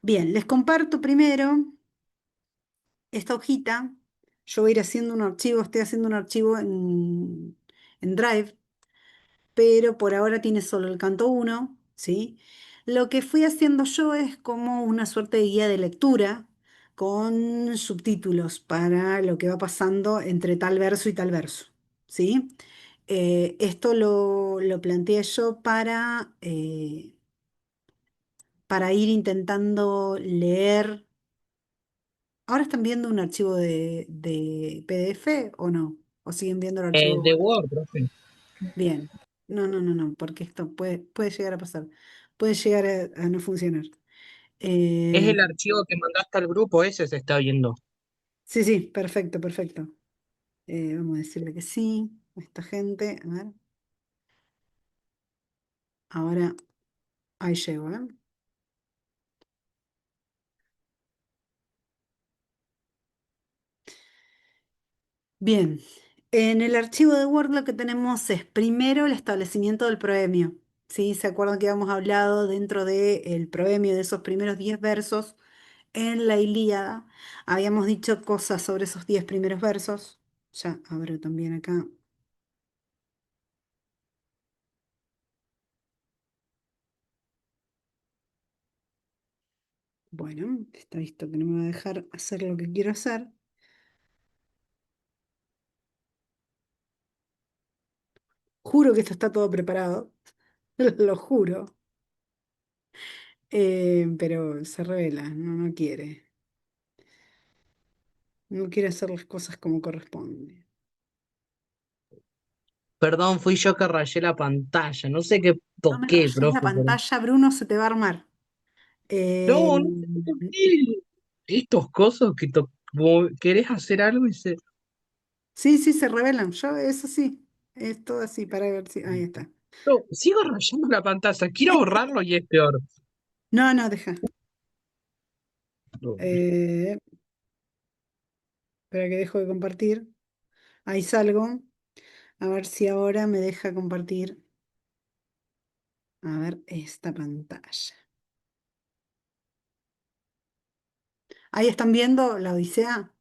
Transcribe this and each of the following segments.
Bien, les comparto primero esta hojita. Yo voy a ir haciendo un archivo, estoy haciendo un archivo en Drive, pero por ahora tiene solo el canto uno, ¿sí? Lo que fui haciendo yo es como una suerte de guía de lectura con subtítulos para lo que va pasando entre tal verso y tal verso, ¿sí? Esto lo planteé yo para ir intentando leer. ¿Ahora están viendo un archivo de PDF o no? ¿O siguen viendo el archivo De Word? Word, profe. Bien. No, no, no, no, porque esto puede llegar a pasar. Puede llegar a no funcionar. Es Eh, el archivo que mandaste al grupo, ese se está viendo. sí, sí, perfecto, perfecto. Vamos a decirle que sí a esta gente. A ver, ahora ahí llego, ¿eh? Bien. En el archivo de Word lo que tenemos es primero el establecimiento del proemio. ¿Sí? ¿Se acuerdan que habíamos hablado dentro del proemio de esos primeros 10 versos? En la Ilíada habíamos dicho cosas sobre esos 10 primeros versos. Ya abro también acá. Bueno, está visto que no me va a dejar hacer lo que quiero hacer. Juro que esto está todo preparado. Lo juro. Pero se revela, no quiere. No quiere hacer las cosas como corresponde. Perdón, fui yo que rayé la pantalla. No sé qué No me toqué, rayes la profe, pero. pantalla, Bruno, se te va a armar. Eh, No, no sé qué toqué. Estos cosos que como querés hacer algo y se. sí, sí, se revelan. Yo, eso sí. Es todo así para ver si. Ahí está. No, sigo rayando la pantalla. Quiero borrarlo y es peor. No, no, deja. No, Eh, Espera que dejo de compartir. Ahí salgo. A ver si ahora me deja compartir. A ver esta pantalla. Ahí están viendo la Odisea.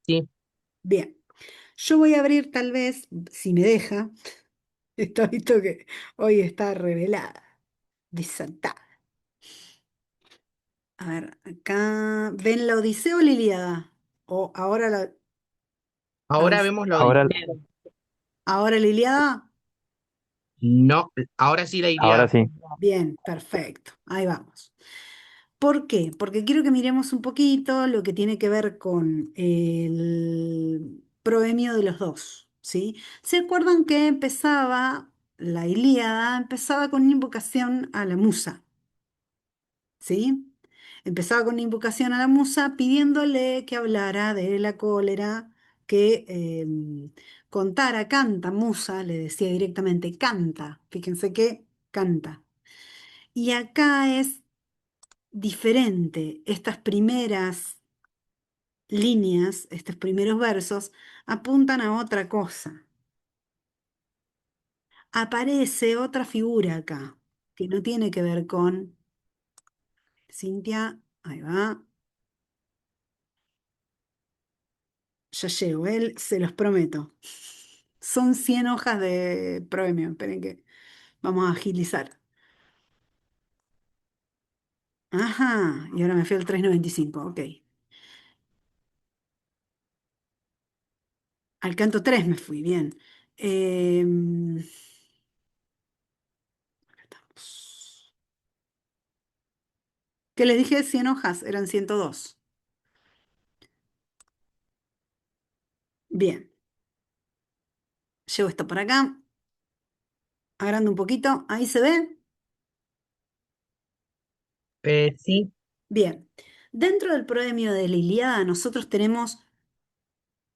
sí. Bien. Yo voy a abrir tal vez, si me deja. Está visto que hoy está revelada, desatada. A ver, acá. ¿Ven la Odisea o la Ilíada? O ahora la Ahora Odisea. vemos la Ahora, Odisea. ¿Ahora la Ilíada? No, ahora sí la ahora Ilíada. sí. Bien, perfecto. Ahí vamos. ¿Por qué? Porque quiero que miremos un poquito lo que tiene que ver con el proemio de los dos, ¿sí? ¿Se acuerdan que empezaba la Ilíada? Empezaba con una invocación a la musa, ¿sí? Empezaba con una invocación a la musa pidiéndole que hablara de la cólera, que contara, canta, musa, le decía directamente, canta, fíjense que canta. Y acá es diferente. Estas primeras líneas, estos primeros versos, apuntan a otra cosa. Aparece otra figura acá, que no tiene que ver con Cintia. Ahí va. Ya llego, él, se los prometo. Son 100 hojas de premio. Esperen que vamos a agilizar. Ajá, y ahora me fui al 395. Ok. Al canto 3 me fui, bien. Acá estamos. ¿Qué les dije? 100 hojas, eran 102. Bien, llevo esto por acá, agrando un poquito, ahí se ve. Sí, Bien, dentro del proemio de la Ilíada nosotros tenemos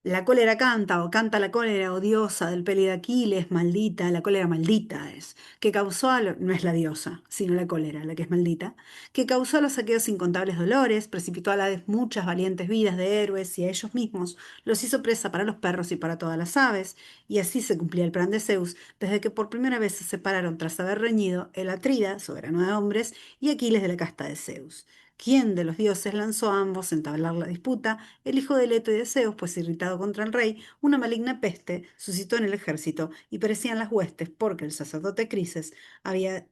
La cólera canta o canta la cólera odiosa del peli de Aquiles, maldita, la cólera maldita es, que causó, no es la diosa, sino la cólera, la que es maldita, que causó a los aqueos incontables dolores, precipitó a la vez muchas valientes vidas de héroes y a ellos mismos los hizo presa para los perros y para todas las aves, y así se cumplía el plan de Zeus, desde que por primera vez se separaron tras haber reñido el Atrida, soberano de hombres, y Aquiles de la casta de Zeus. ¿Quién de los dioses lanzó a ambos a entablar la disputa? El hijo de Leto y de Zeus, pues irritado contra el rey, una maligna peste suscitó en el ejército y perecían las huestes porque al sacerdote Crises había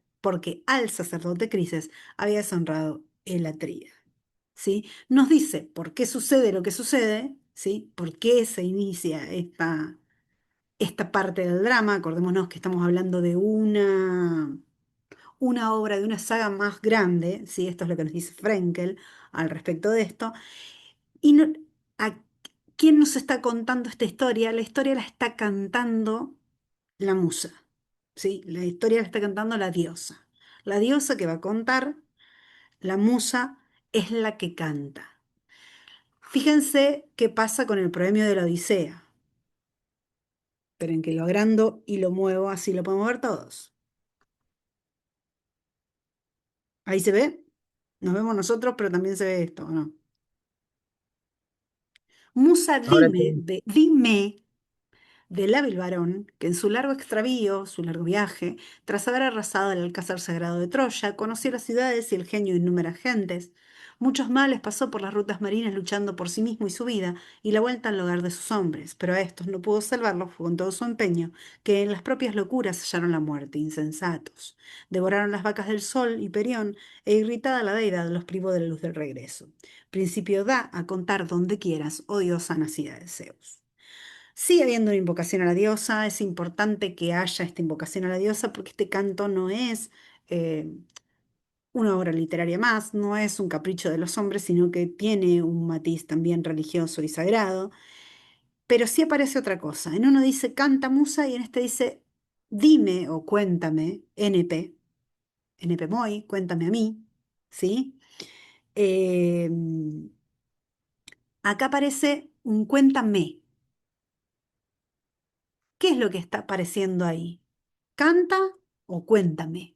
deshonrado el Atrida. ¿Sí? Nos dice por qué sucede lo que sucede, ¿sí? ¿Por qué se inicia esta parte del drama? Acordémonos que estamos hablando de una obra, de una saga más grande, ¿sí? Esto es lo que nos dice Frenkel al respecto de esto. Y ¿a quién nos está contando esta historia? La historia la está cantando la musa, ¿sí? La historia la está cantando la diosa. La diosa que va a contar, la musa, es la que canta. Fíjense qué pasa con el proemio de la Odisea. Esperen que lo agrando y lo muevo, así lo podemos ver todos. Ahí se ve. Nos vemos nosotros, pero también se ve esto, ¿o no? Musa, Ahora dime, sí. dime del hábil varón, que en su largo extravío, su largo viaje, tras haber arrasado el alcázar sagrado de Troya, conoció las ciudades y el genio de innúmeras gentes. Muchos males pasó por las rutas marinas luchando por sí mismo y su vida, y la vuelta al hogar de sus hombres, pero a estos no pudo salvarlos con todo su empeño, que en las propias locuras hallaron la muerte, insensatos. Devoraron las vacas del sol y Perión, e irritada la deidad los privó de la luz del regreso. Principio da a contar donde quieras, oh diosa nacida de Zeus. Sigue habiendo una invocación a la diosa, es importante que haya esta invocación a la diosa porque este canto no es eh, una obra literaria más, no es un capricho de los hombres, sino que tiene un matiz también religioso y sagrado, pero sí aparece otra cosa. En uno dice canta musa y en este dice dime o cuéntame, NP, NP Moy, cuéntame a mí, ¿sí? Eh, Acá aparece un cuéntame. ¿Qué es lo que está apareciendo ahí? ¿Canta o cuéntame?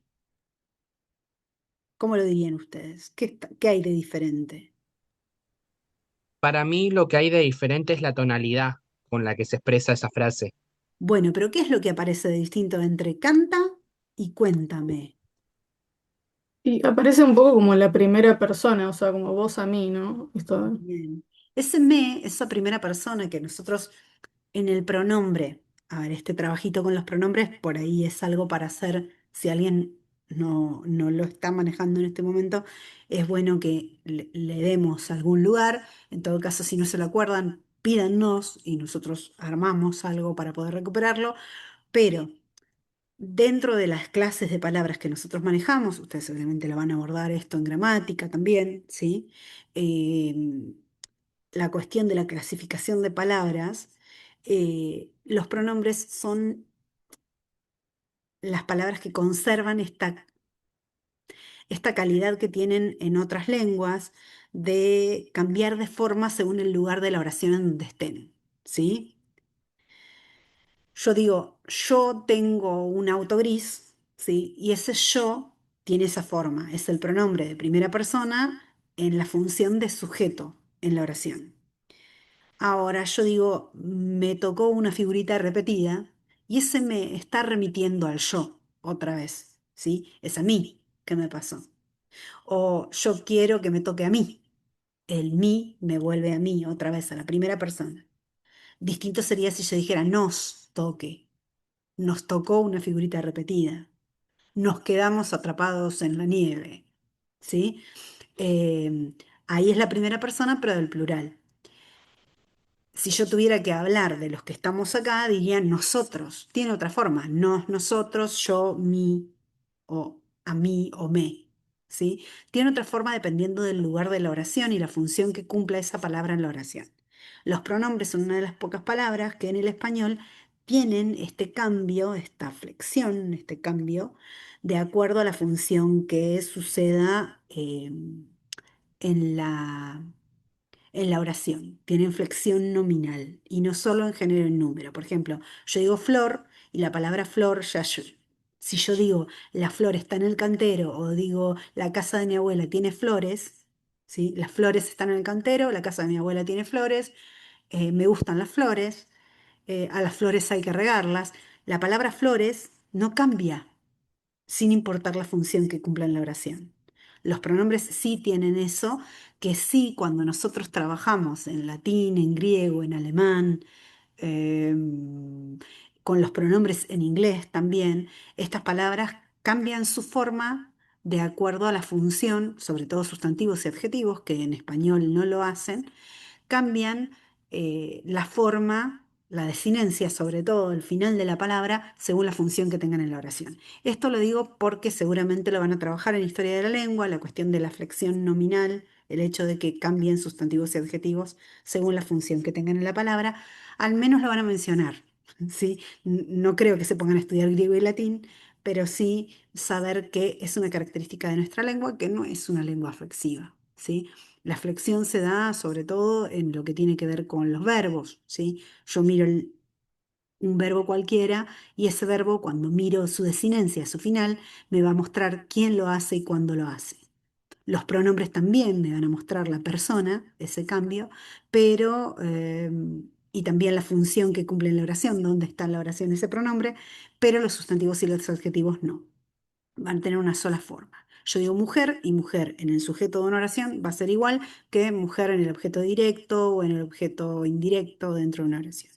¿Cómo lo dirían ustedes? ¿Qué hay de diferente? Para mí lo que hay de diferente es la tonalidad con la que se expresa esa frase. Bueno, pero ¿qué es lo que aparece de distinto entre canta y cuéntame? Y aparece un poco como la primera persona, o sea, como vos a mí, ¿no? Esto, Bien. Ese me, esa primera persona que nosotros en el pronombre, a ver, este trabajito con los pronombres, por ahí es algo para hacer, si alguien no lo está manejando en este momento, es bueno que le demos algún lugar. En todo caso, si no se lo acuerdan, pídanos y nosotros armamos algo para poder recuperarlo. Pero dentro de las clases de palabras que nosotros manejamos, ustedes obviamente lo van a abordar esto en gramática también, ¿sí? Eh, la cuestión de la clasificación de palabras, los pronombres son las palabras que conservan esta calidad que tienen en otras lenguas de cambiar de forma según el lugar de la oración en donde estén, ¿sí? Yo digo, yo tengo un auto gris, ¿sí? Y ese yo tiene esa forma, es el pronombre de primera persona en la función de sujeto en la oración. Ahora yo digo, me tocó una figurita repetida y ese me está remitiendo al yo otra vez, ¿sí? Es a mí que me pasó. O yo quiero que me toque a mí. El mí me vuelve a mí otra vez, a la primera persona. Distinto sería si yo dijera nos toque. Nos tocó una figurita repetida. Nos quedamos atrapados en la nieve, ¿sí? Ahí es la primera persona, pero del plural. Si yo tuviera que hablar de los que estamos acá, diría nosotros. Tiene otra forma. Nos, nosotros, yo, mí, o a mí, o me. ¿Sí? Tiene otra forma dependiendo del lugar de la oración y la función que cumpla esa palabra en la oración. Los pronombres son una de las pocas palabras que en el español tienen este cambio, esta flexión, este cambio, de acuerdo a la función que suceda en la en la oración, tienen flexión nominal y no solo en género y número. Por ejemplo, yo digo flor y la palabra flor, si yo digo la flor está en el cantero o digo la casa de mi abuela tiene flores, ¿sí? Las flores están en el cantero, la casa de mi abuela tiene flores, me gustan las flores, a las flores hay que regarlas. La palabra flores no cambia sin importar la función que cumpla en la oración. Los pronombres sí tienen eso, que sí cuando nosotros trabajamos en latín, en griego, en alemán, con los pronombres en inglés también, estas palabras cambian su forma de acuerdo a la función, sobre todo sustantivos y adjetivos, que en español no lo hacen, cambian la forma, la desinencia, sobre todo el final de la palabra, según la función que tengan en la oración. Esto lo digo porque seguramente lo van a trabajar en historia de la lengua, la cuestión de la flexión nominal, el hecho de que cambien sustantivos y adjetivos según la función que tengan en la palabra, al menos lo van a mencionar. ¿Sí? No creo que se pongan a estudiar griego y latín, pero sí saber que es una característica de nuestra lengua que no es una lengua flexiva. ¿Sí? La flexión se da sobre todo en lo que tiene que ver con los verbos, ¿sí? Yo miro un verbo cualquiera y ese verbo, cuando miro su desinencia, su final, me va a mostrar quién lo hace y cuándo lo hace. Los pronombres también me van a mostrar la persona, ese cambio, pero, y también la función que cumple en la oración, dónde está en la oración ese pronombre, pero los sustantivos y los adjetivos no van a tener una sola forma. Yo digo mujer y mujer en el sujeto de una oración va a ser igual que mujer en el objeto directo o en el objeto indirecto dentro de una oración.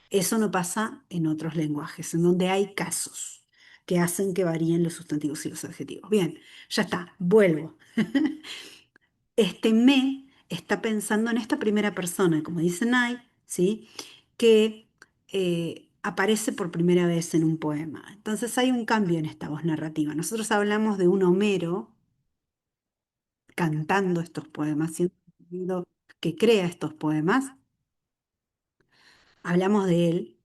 Eso no pasa en otros lenguajes, en donde hay casos que hacen que varíen los sustantivos y los adjetivos. Bien, ya está, vuelvo. Este me está pensando en esta primera persona, como dice Knight, ¿sí? Que aparece por primera vez en un poema. Entonces hay un cambio en esta voz narrativa. Nosotros hablamos de un Homero cantando estos poemas, siendo el individuo que crea estos poemas, hablamos de él,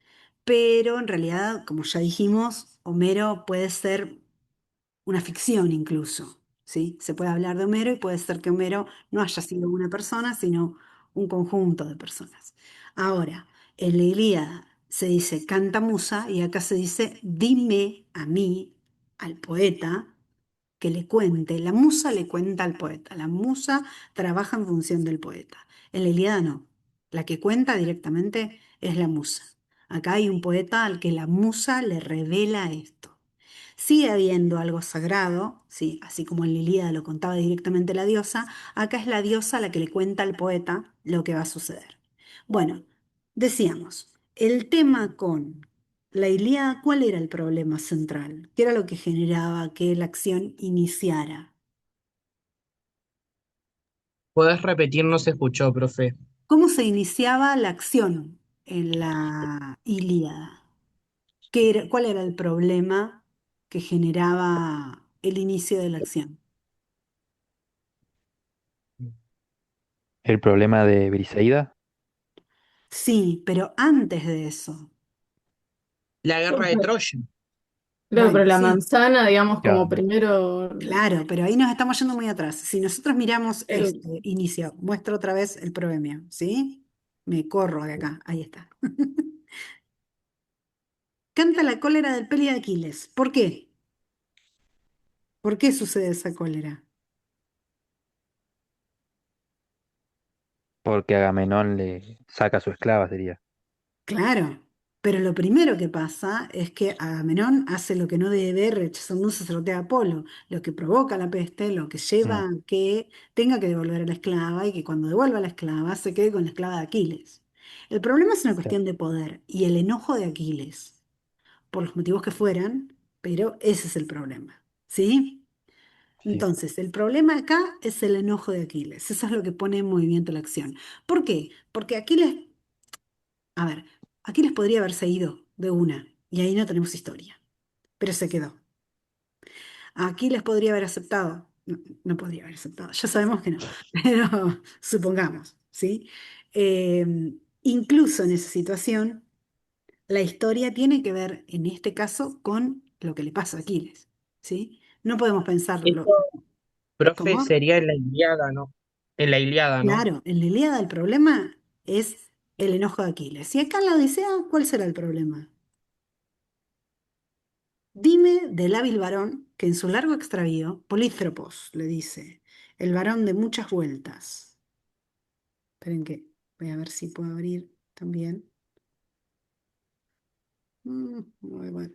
pero en realidad, como ya dijimos, Homero puede ser una ficción incluso, ¿sí? Se puede hablar de Homero y puede ser que Homero no haya sido una persona, sino un conjunto de personas. Ahora, en la Ilíada se dice canta musa y acá se dice dime a mí, al poeta, que le cuente. La musa le cuenta al poeta, la musa trabaja en función del poeta. En la Ilíada no, la que cuenta directamente es la musa. Acá hay un poeta al que la musa le revela esto. Sigue habiendo algo sagrado, ¿sí? Así como en la Ilíada lo contaba directamente la diosa, acá es la diosa la que le cuenta al poeta lo que va a suceder. Bueno, decíamos, el tema con la Ilíada, ¿cuál era el problema central? ¿Qué era lo que generaba que la acción iniciara? ¿Podés repetir? No se escuchó, profe. ¿Cómo se iniciaba la acción en la Ilíada? ¿Cuál era el problema que generaba el inicio de la acción? El problema de Briseida, Sí, pero antes de eso. La guerra de Troya. Claro, pero Bueno, la sí, manzana, digamos, como claro, primero claro, pero ahí nos estamos yendo muy atrás. Si nosotros miramos el, este inicio, muestro otra vez el proemio, ¿sí? Me corro de acá, ahí está. Canta la cólera del Peli de Aquiles. ¿Por qué? ¿Por qué sucede esa cólera? porque Agamenón le saca a su esclava, sería. Claro, pero lo primero que pasa es que Agamenón hace lo que no debe, rechazando un sacerdote de Apolo, lo que provoca la peste, lo que lleva Mm, a que tenga que devolver a la esclava y que cuando devuelva a la esclava se quede con la esclava de Aquiles. El problema es una sí, cuestión de poder y el enojo de Aquiles, por los motivos que fueran, pero ese es el problema, ¿sí? sí. Entonces, el problema acá es el enojo de Aquiles, eso es lo que pone en movimiento la acción. ¿Por qué? Porque Aquiles, a ver, Aquiles podría haberse ido de una y ahí no tenemos historia, pero se quedó. Aquiles podría haber aceptado, no, no podría haber aceptado, ya sabemos que no, pero supongamos, ¿sí? Incluso en esa situación, la historia tiene que ver, en este caso, con lo que le pasa a Aquiles, ¿sí? No podemos pensarlo. Esto, profe, ¿Cómo? sería en la Ilíada, ¿no? En la Ilíada, ¿no? Claro, en la Ilíada el problema es el enojo de Aquiles. Y acá en la Odisea, ¿cuál será el problema? Dime del hábil varón que en su largo extravío, Polítropos le dice, el varón de muchas vueltas. Esperen que voy a ver si puedo abrir también. Bueno,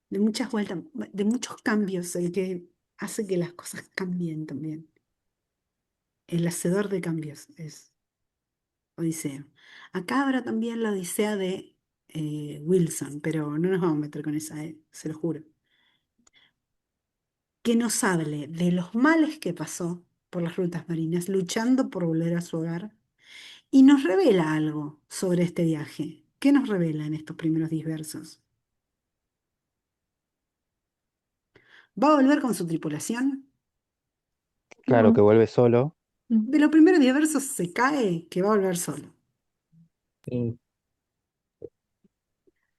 de muchas vueltas, de muchos cambios, el que hace que las cosas cambien también. El hacedor de cambios es Odiseo. Acá habrá también la Odisea de Wilson, pero no nos vamos a meter con esa, se lo juro. Que nos hable de los males que pasó por las rutas marinas, luchando por volver a su hogar, y nos revela algo sobre este viaje. ¿Qué nos revela en estos primeros 10 versos? ¿Va a volver con su tripulación? Claro que No. vuelve solo. De los primeros 10 versos se cae que va a volver solo. Sí.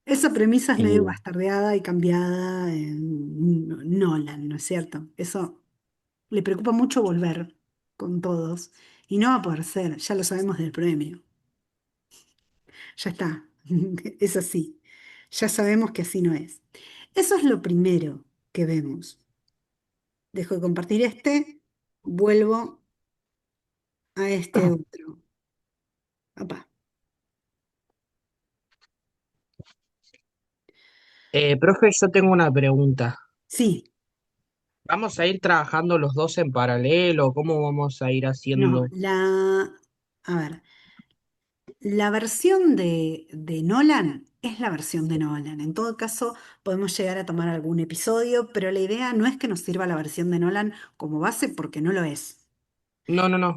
Esa premisa es medio Y bastardeada y cambiada en Nolan, ¿no es cierto? Eso le preocupa mucho volver con todos y no va a poder ser, ya lo sabemos del premio. Ya está, es así. Ya sabemos que así no es. Eso es lo primero que vemos. Dejo de compartir este, vuelvo a este otro. Apá. Profe, yo tengo una pregunta. Sí, ¿Vamos a ir trabajando los dos en paralelo? ¿Cómo vamos a ir no, haciendo? a ver, la versión de Nolan es la versión de Nolan. En todo caso, podemos llegar a tomar algún episodio, pero la idea no es que nos sirva la versión de Nolan como base porque no lo es. No, no, no.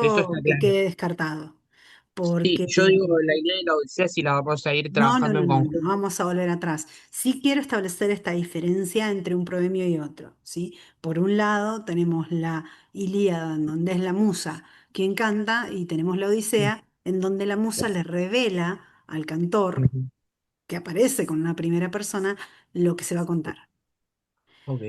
Eso Eso está que claro. quede descartado. Sí, Porque yo digo la idea de la Odisea si la vamos a ir no, no, trabajando no, en no, no, conjunto. vamos a volver atrás. Sí quiero establecer esta diferencia entre un proemio y otro, ¿sí? Por un lado tenemos la Ilíada, en donde es la musa quien canta, y tenemos la Odisea, en donde la musa le revela al cantor, Ujú. que aparece con una primera persona, lo que se va a contar. Ok.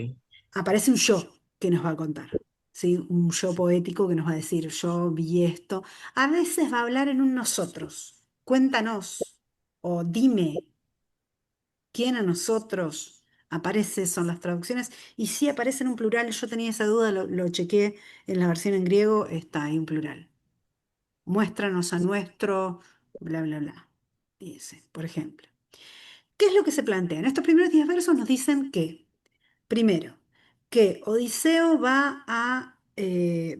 Aparece un yo que nos va a contar, ¿sí? Un yo poético que nos va a decir, yo vi esto. A veces va a hablar en un nosotros. Cuéntanos o dime. ¿Quién a nosotros? Aparece, son las traducciones, y sí aparece en un plural, yo tenía esa duda, lo chequeé en la versión en griego, está ahí un plural. Muéstranos a nuestro, bla, bla, bla, dice, por ejemplo. ¿Qué es lo que se plantea? En estos primeros 10 versos nos dicen que primero, que Odiseo va a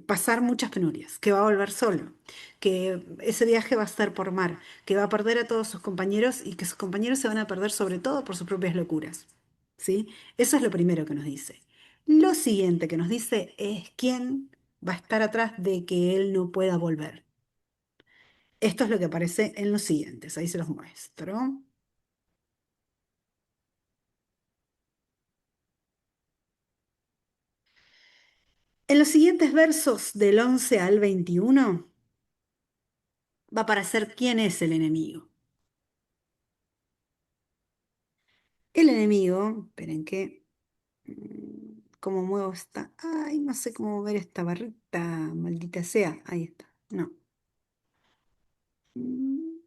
pasar muchas penurias, que va a volver solo, que ese viaje va a ser por mar, que va a perder a todos sus compañeros y que sus compañeros se van a perder sobre todo por sus propias locuras. ¿Sí? Eso es lo primero que nos dice. Lo siguiente que nos dice es quién va a estar atrás de que él no pueda volver. Esto es lo que aparece en los siguientes, ahí se los muestro. En los siguientes versos del 11 al 21 va a aparecer quién es el enemigo. El enemigo, esperen que, ¿cómo muevo esta? Ay, no sé cómo mover esta barrita, maldita sea. Ahí está. No. Mm,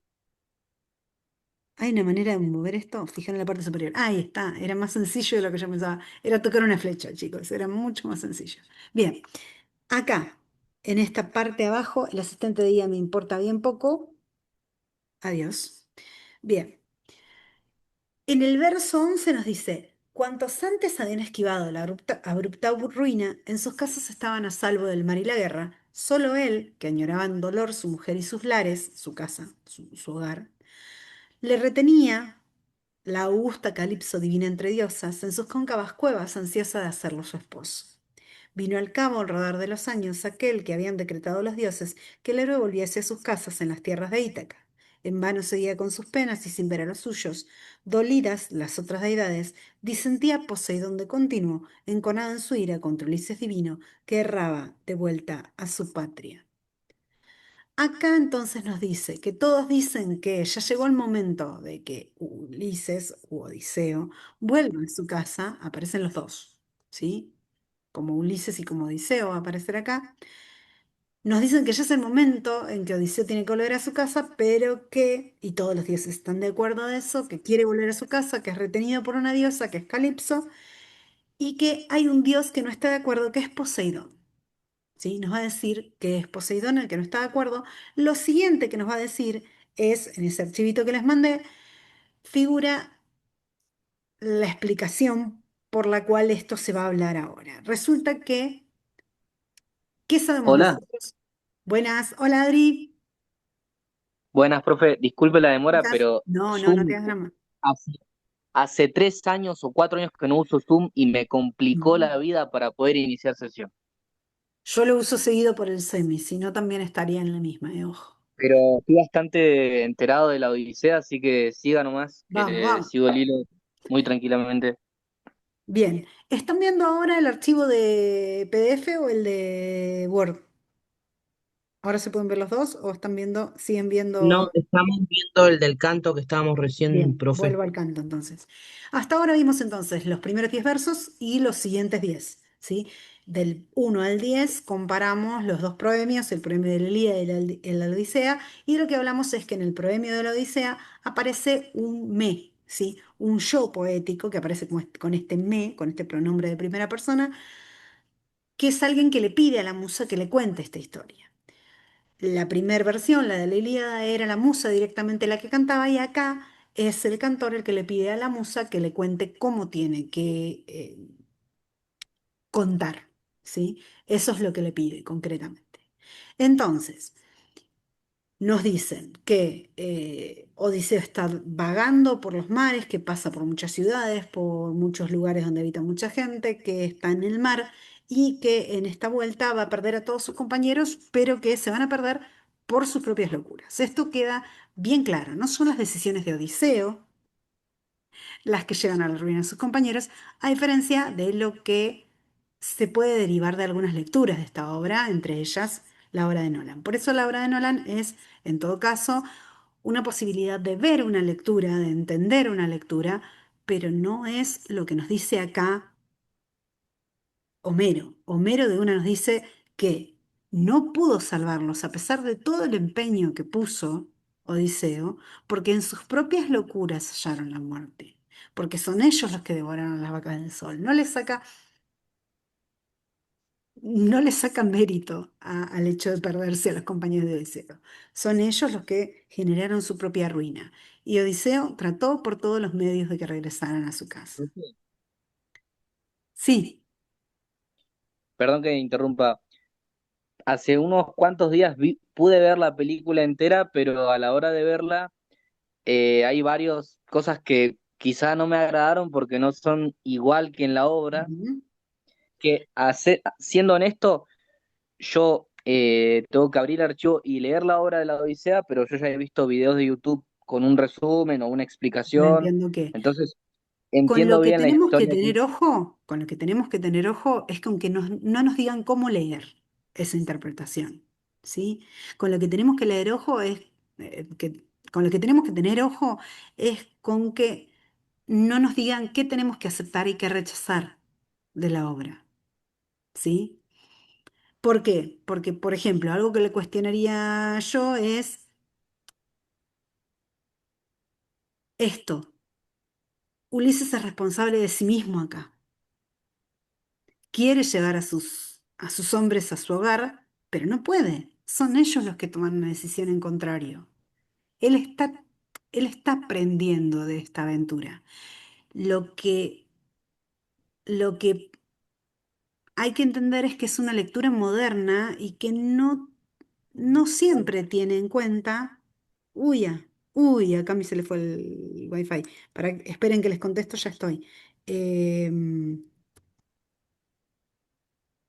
¿Hay una manera de mover esto? Fijar en la parte superior. Ahí está. Era más sencillo de lo que yo pensaba. Era tocar una flecha, chicos. Era mucho más sencillo. Bien. Acá, en esta parte de abajo, el asistente de guía me importa bien poco. Adiós. Bien. En el verso 11 nos dice, cuantos antes habían esquivado la abrupta ruina, en sus casas estaban a salvo del mar y la guerra, solo él, que añoraba en dolor su mujer y sus lares, su casa, su hogar, le retenía la augusta calipso divina entre diosas en sus cóncavas cuevas, ansiosa de hacerlo su esposo. Vino al cabo al rodar de los años aquel que habían decretado los dioses que el héroe volviese a sus casas en las tierras de Ítaca. En vano seguía con sus penas y sin ver a los suyos. Dolidas las otras deidades, disentía Poseidón de continuo, enconado en su ira contra Ulises divino, que erraba de vuelta a su patria. Acá entonces nos dice que todos dicen que ya llegó el momento de que Ulises u Odiseo vuelva a su casa, aparecen los dos, ¿sí? como Ulises y como Odiseo va a aparecer acá, nos dicen que ya es el momento en que Odiseo tiene que volver a su casa, pero que, y todos los dioses están de acuerdo de eso, que quiere volver a su casa, que es retenido por una diosa, que es Calipso, y que hay un dios que no está de acuerdo, que es Poseidón. ¿Sí? Nos va a decir que es Poseidón el que no está de acuerdo. Lo siguiente que nos va a decir es, en ese archivito que les mandé, figura la explicación por la cual esto se va a hablar ahora. Resulta que, ¿qué sabemos Hola, nosotros? Buenas, hola Adri. buenas, profe. Disculpe la demora, ¿Estás? pero No, no, no te Zoom hagas drama. hace, hace 3 años o 4 años que no uso Zoom y me complicó Mm. la vida para poder iniciar sesión. Yo lo uso seguido por el semi, si no también estaría en la misma, ojo. Pero estoy bastante enterado de la Odisea, así que siga nomás, Vamos, que vamos. sigo el hilo muy tranquilamente. Bien, ¿están viendo ahora el archivo de PDF o el de Word? ¿Ahora se pueden ver los dos o están viendo, siguen No, viendo? estamos viendo el del canto que estábamos recién, Bien, profe. vuelvo al canto entonces. Hasta ahora vimos entonces los primeros 10 versos y los siguientes 10, ¿sí? Del 1 al 10 comparamos los dos proemios, el proemio de la Ilíada y la Odisea, y lo que hablamos es que en el proemio de la Odisea aparece un me, ¿sí? Un yo poético que aparece con este me, con este pronombre de primera persona, que es alguien que le pide a la musa que le cuente esta historia. La primera versión, la de la Ilíada, era la musa directamente la que cantaba y acá es el cantor el que le pide a la musa que le cuente cómo tiene que contar, ¿sí? Eso es lo que le pide concretamente. Entonces, nos dicen que Odiseo está vagando por los mares, que pasa por muchas ciudades, por muchos lugares donde habita mucha gente, que está en el mar y que en esta vuelta va a perder a todos sus compañeros, pero que se van a perder por sus propias locuras. Esto queda bien claro, no son las decisiones de Odiseo las que llevan a la ruina de sus compañeros, a diferencia de lo que se puede derivar de algunas lecturas de esta obra, entre ellas la obra de Nolan. Por eso la obra de Nolan es, en todo caso, una posibilidad de ver una lectura, de entender una lectura, pero no es lo que nos dice acá Homero. Homero de una nos dice que no pudo salvarlos a pesar de todo el empeño que puso Odiseo, porque en sus propias locuras hallaron la muerte, porque son ellos los que devoraron las vacas del sol. No le saca mérito al hecho de perderse a los compañeros de Odiseo. Son ellos los que generaron su propia ruina. Y Odiseo trató por todos los medios de que regresaran a su casa. Profe, Sí, perdón que interrumpa. Hace unos cuantos días pude ver la película entera, pero a la hora de verla hay varias cosas que quizá no me agradaron porque no son igual que en la obra, ujú, siendo honesto, yo tengo que abrir el archivo y leer la obra de la Odisea, pero yo ya he visto videos de YouTube con un resumen o una yo explicación, entiendo que entonces con entiendo lo que bien la tenemos que historia. tener ojo, con lo que tenemos que tener ojo es con que no nos digan cómo leer esa interpretación, ¿sí? Con lo que tenemos que leer ojo es, con lo que tenemos que tener ojo es con que no nos digan qué tenemos que aceptar y qué rechazar de la obra, ¿sí? ¿Por qué? Porque, por ejemplo, algo que le cuestionaría yo es esto. Ulises es responsable de sí mismo acá. Quiere llevar a sus hombres a su hogar, pero no puede. Son ellos los que toman una decisión en contrario. Él está, él está aprendiendo de esta aventura. Lo que, lo que hay que entender es que es una lectura moderna y que no siempre tiene en cuenta. Uy, acá a mí se le fue el wifi. Esperen que les contesto, ya estoy. Em,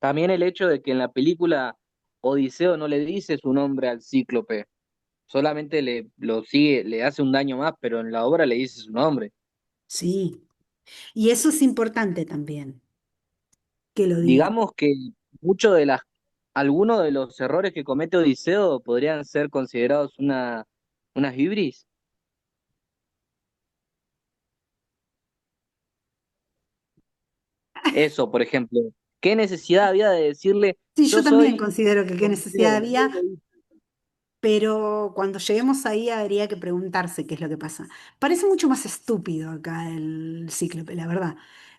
También el hecho de que en la película Odiseo no le dice su nombre al cíclope, solamente lo sigue, le hace un daño más, pero en la obra le dice su nombre. sí, y eso es importante también que lo diga. Digamos que muchos de algunos de los errores que comete Odiseo podrían ser considerados unas hibris. Eso, por ejemplo, ¿Qué necesidad había de decirle, Sí, yo yo también soy considero que qué necesidad Odiseo? había, pero cuando lleguemos ahí habría que preguntarse qué es lo que pasa. Parece mucho más estúpido acá el Cíclope, la verdad,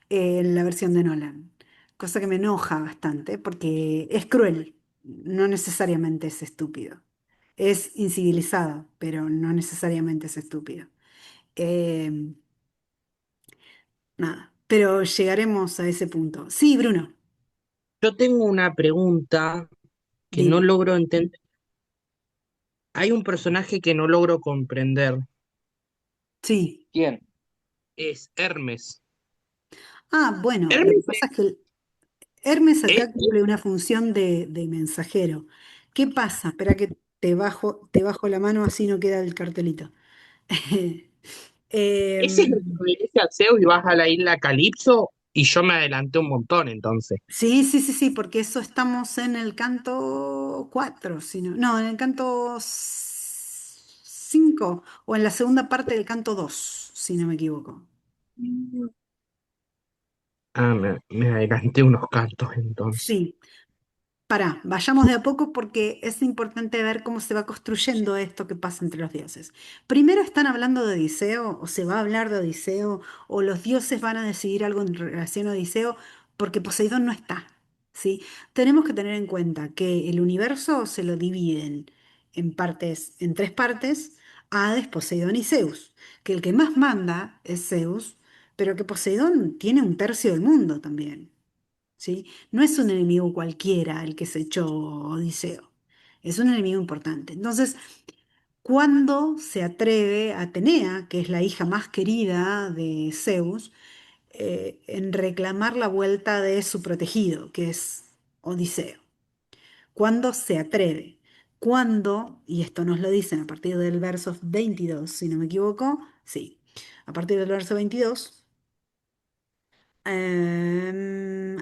en la versión de Nolan, cosa que me enoja bastante porque es cruel, no necesariamente es estúpido. Es incivilizado, pero no necesariamente es estúpido. Eh, nada, pero llegaremos a ese punto. Sí, Bruno, Yo tengo una pregunta que no dime. logro entender. Hay un personaje que no logro comprender. Sí. ¿Quién? Es Hermes. Ah, bueno, lo que Hermes pasa es que Hermes es, acá cumple una función de mensajero. ¿Qué pasa? Espera que te bajo la mano, así no queda el cartelito. ese es Em, el que obedece a Zeus y vas a la isla Calipso y yo me adelanté un montón entonces. sí, sí, sí, sí, porque eso estamos en el canto 4, no, en el canto 5 o en la segunda parte del canto 2, si no me equivoco. Ah, me adelanté unos cantos entonces. Sí. Pará, vayamos de a poco porque es importante ver cómo se va construyendo esto que pasa entre los dioses. Primero están hablando de Odiseo, o se va a hablar de Odiseo, o los dioses van a decidir algo en relación a Odiseo, porque Poseidón no está, ¿sí? Tenemos que tener en cuenta que el universo se lo dividen en partes, en tres partes, Hades, Poseidón y Zeus, que el que más manda es Zeus, pero que Poseidón tiene un tercio del mundo también. ¿Sí? No es un enemigo cualquiera el que se echó Odiseo, es un enemigo importante. Entonces, cuando se atreve Atenea, que es la hija más querida de Zeus, en reclamar la vuelta de su protegido, que es Odiseo? ¿Cuándo se atreve? Cuando, y esto nos lo dicen a partir del verso 22, si no me equivoco, sí, a partir del verso 22,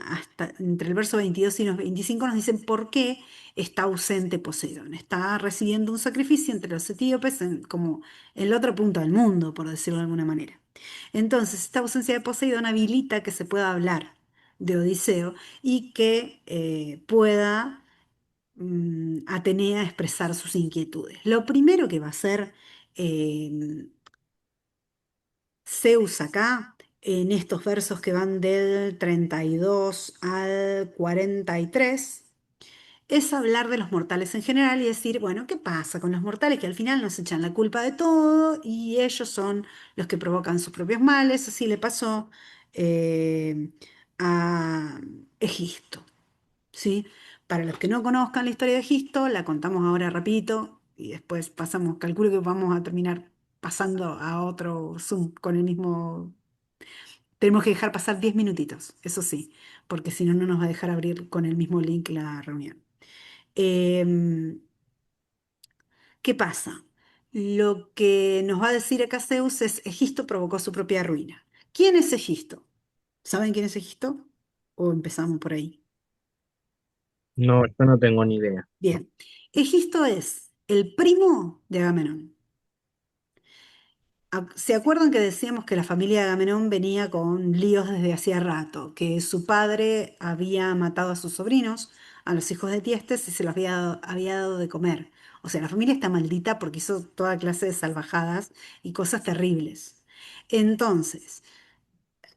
hasta entre el verso 22 y los 25 nos dicen por qué está ausente Poseidón. Está recibiendo un sacrificio entre los etíopes como en la otra punta del mundo, por decirlo de alguna manera. Entonces, esta ausencia de Poseidón habilita que se pueda hablar de Odiseo y que pueda Atenea expresar sus inquietudes. Lo primero que va a hacer eh, Zeus acá, en estos versos que van del 32 al 43, es hablar de los mortales en general y decir, bueno, ¿qué pasa con los mortales que al final nos echan la culpa de todo y ellos son los que provocan sus propios males? Así le pasó eh, a Egisto, ¿sí? Para los que no conozcan la historia de Egisto, la contamos ahora rapidito y después pasamos, calculo que vamos a terminar pasando a otro Zoom con el mismo. Tenemos que dejar pasar 10 minutitos, eso sí, porque si no, no nos va a dejar abrir con el mismo link la reunión. Em, ¿Qué pasa? Lo que nos va a decir acá Zeus es, Egisto provocó su propia ruina. ¿Quién es Egisto? ¿Saben quién es Egisto? ¿O empezamos por ahí? No, yo no tengo ni idea. Bien, Egisto es el primo de Agamenón. ¿Se acuerdan que decíamos que la familia de Agamenón venía con líos desde hacía rato? Que su padre había matado a sus sobrinos, a los hijos de Tiestes, y se los había dado de comer. O sea, la familia está maldita porque hizo toda clase de salvajadas y cosas terribles. Entonces,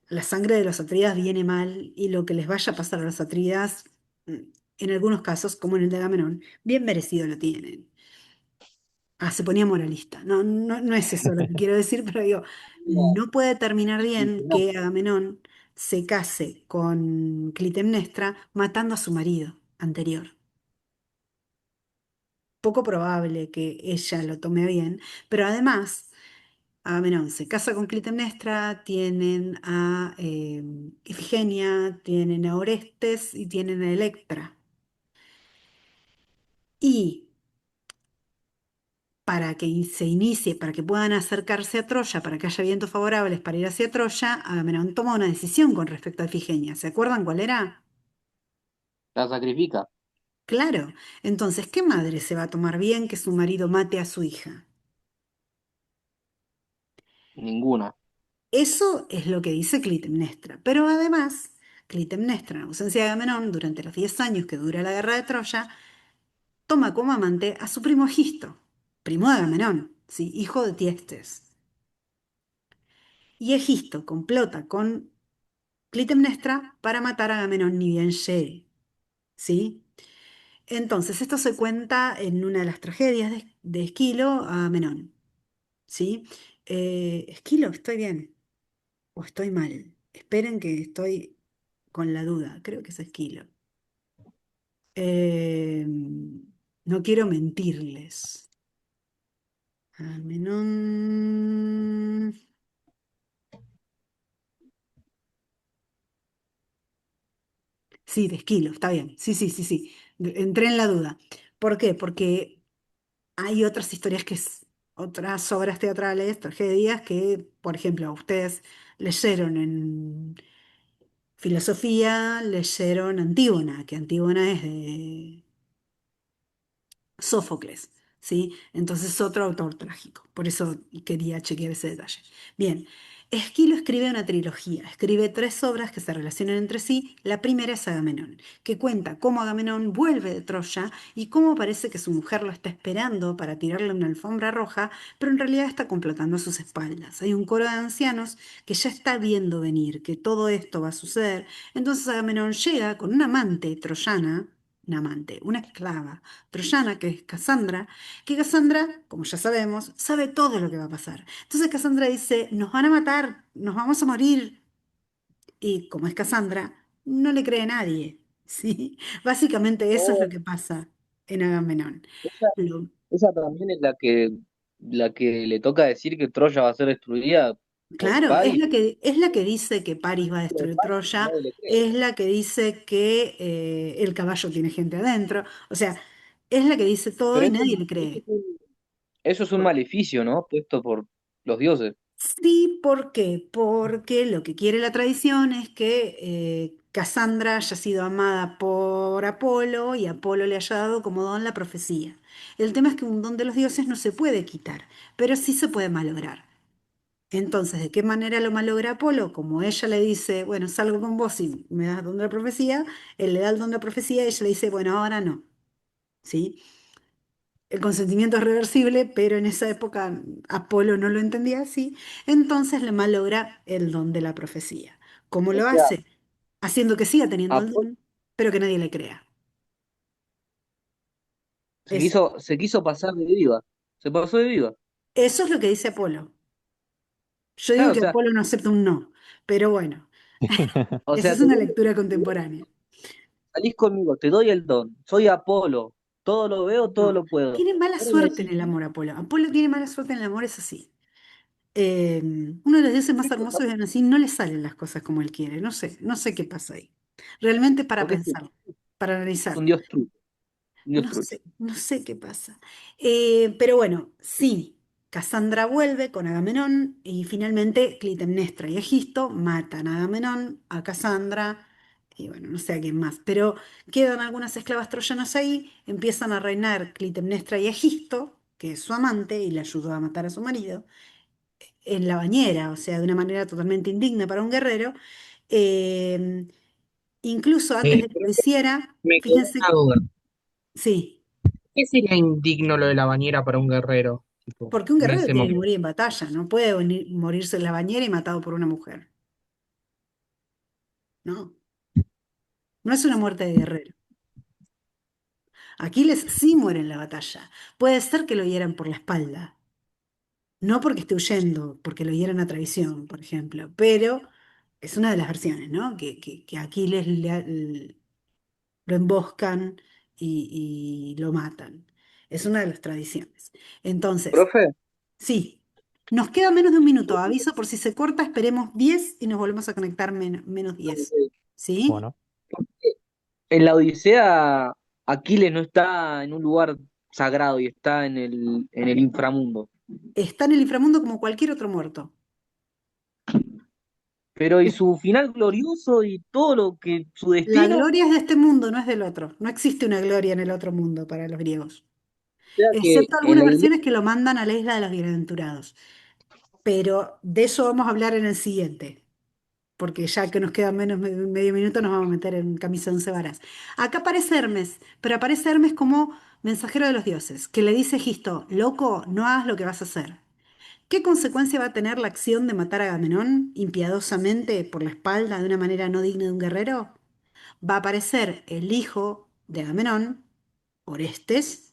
la sangre de los Atreides viene mal y lo que les vaya a pasar a los Atreides, mm, en algunos casos, como en el de Agamenón, bien merecido lo tienen. Ah, se ponía moralista. No, no, no es eso lo que quiero decir, pero digo, no puede terminar bien que Agamenón se case con Clitemnestra matando a su marido anterior. Poco probable que ella lo tome bien, pero además Agamenón se casa con Clitemnestra, tienen a Ifigenia, tienen a Orestes y tienen a Electra. Y para que se inicie, para que puedan acercarse a Troya, para que haya vientos favorables para ir hacia Troya, Agamenón toma una decisión con respecto a Ifigenia. ¿Se acuerdan cuál era? La sacrifica. Claro. Entonces, ¿qué madre se va a tomar bien que su marido mate a su hija? Ninguna. Eso es lo que dice Clitemnestra. Pero además, Clitemnestra, en ausencia de Agamenón, durante los 10 años que dura la guerra de Troya, toma como amante a su primo Egisto, primo de Agamenón, ¿sí? Hijo de Tiestes. Y Egisto complota con Clitemnestra para matar a Agamenón ni bien llegue, ¿sí? Entonces, esto se cuenta en una de las tragedias de Esquilo a Agamenón, ¿sí? Esquilo, ¿estoy bien o estoy mal? Esperen que estoy con la duda, creo que es Esquilo. Eh, no quiero mentirles. Agamenón. Sí, de Esquilo, está bien. Sí, sí, sí, sí. Entré en la duda. ¿Por qué? Porque hay otras historias otras obras teatrales, tragedias que, por ejemplo, ustedes leyeron en filosofía, leyeron Antígona, que Antígona es de Sófocles, ¿sí? Entonces otro autor trágico, por eso quería chequear ese detalle. Bien, Esquilo escribe una trilogía, escribe tres obras que se relacionan entre sí. La primera es Agamenón, que cuenta cómo Agamenón vuelve de Troya y cómo parece que su mujer lo está esperando para tirarle una alfombra roja, pero en realidad está complotando a sus espaldas. Hay un coro de ancianos que ya está viendo venir que todo esto va a suceder. Entonces Agamenón llega con una amante troyana, una amante, una esclava troyana, que Cassandra, como ya sabemos, sabe todo lo que va a pasar. Entonces Cassandra dice, nos van a matar, nos vamos a morir. Y como es Cassandra, no le cree nadie, ¿sí? Básicamente eso es lo Oh, que pasa en Agamenón. esa, Lo- esa también es la que le toca decir que Troya va a ser destruida por claro, Paris. es la que dice que París va a Pero de destruir Paris Troya, nadie le cree. es la que dice que el caballo tiene gente adentro, o sea, es la que dice todo Pero y eso, nadie le eso cree. es un maleficio, ¿no? Puesto por los dioses. Sí, ¿por qué? Porque lo que quiere la tradición es que Casandra haya sido amada por Apolo y Apolo le haya dado como don la profecía. El tema es que un don de los dioses no se puede quitar, pero sí se puede malograr. Entonces, ¿de qué manera lo malogra Apolo? Como ella le dice, bueno, salgo con vos y me das don de la profecía, él le da el don de la profecía y ella le dice, bueno, ahora no, ¿sí? El consentimiento es reversible, pero en esa época Apolo no lo entendía así, entonces le malogra el don de la profecía. ¿Cómo O lo sea, hace? Haciendo que siga teniendo el Apolo don, pero que nadie le crea. se Eso, quiso, se quiso pasar de viva. Se pasó de viva. eso es lo que dice Apolo. Yo digo Claro, que Apolo no acepta un no, pero bueno, o esa sea, es una lectura contemporánea. salís conmigo, te doy el don. Soy Apolo. Todo lo veo, todo No, lo puedo. tiene mala Ahora me suerte en decís, el amor Apolo. Apolo tiene mala suerte en el amor, es así. Eh, Uno de los dioses más esto hermosos y aún así no le salen las cosas como él quiere. No sé, no sé qué pasa ahí. Realmente para porque pensar, para es un analizar. dios trucho. Un dios No trucho. sé, no sé qué pasa. Pero bueno, sí, Casandra vuelve con Agamenón y finalmente Clitemnestra y Egisto matan a Agamenón, a Casandra y bueno, no sé a quién más. Pero quedan algunas esclavas troyanas ahí, empiezan a reinar Clitemnestra y Egisto, que es su amante y le ayudó a matar a su marido en la bañera, o sea, de una manera totalmente indigna para un guerrero. Eh, Incluso antes de que lo Creo que hiciera, me quedó una fíjense, duda. sí, ¿Qué sería indigno lo de la bañera para un guerrero? Tipo, porque un en guerrero ese tiene que momento. morir en batalla, no puede morirse en la bañera y matado por una mujer, no, no es una muerte de guerrero. Aquiles sí muere en la batalla, puede ser que lo hieran por la espalda, no porque esté huyendo, porque lo hieran a traición, por ejemplo, pero es una de las versiones, ¿no? Que Aquiles lo emboscan y lo matan. Es una de las tradiciones. Entonces, Profe, sí, nos queda menos de un minuto. Aviso por si se corta, esperemos 10 y nos volvemos a conectar menos 10. ¿Sí? Bueno, en la Odisea, Aquiles no está en un lugar sagrado y está en el inframundo. Está en el inframundo como cualquier otro muerto. Pero y su final glorioso y todo lo que su La destino, gloria es de este mundo, no es del otro. No existe una gloria en el otro mundo para los griegos. o sea que Excepto en algunas la iglesia, versiones que lo mandan a la isla de los bienaventurados. Pero de eso vamos a hablar en el siguiente. porque ya que nos queda menos de medio minuto nos vamos a meter en camisa de once varas. Acá aparece Hermes, pero aparece Hermes como mensajero de los dioses, que le dice a Egisto, loco, no hagas lo que vas a hacer. ¿Qué consecuencia va a tener la acción de matar a Agamenón impiadosamente por la espalda de una manera no digna de un guerrero? Va a aparecer el hijo de Agamenón, Orestes,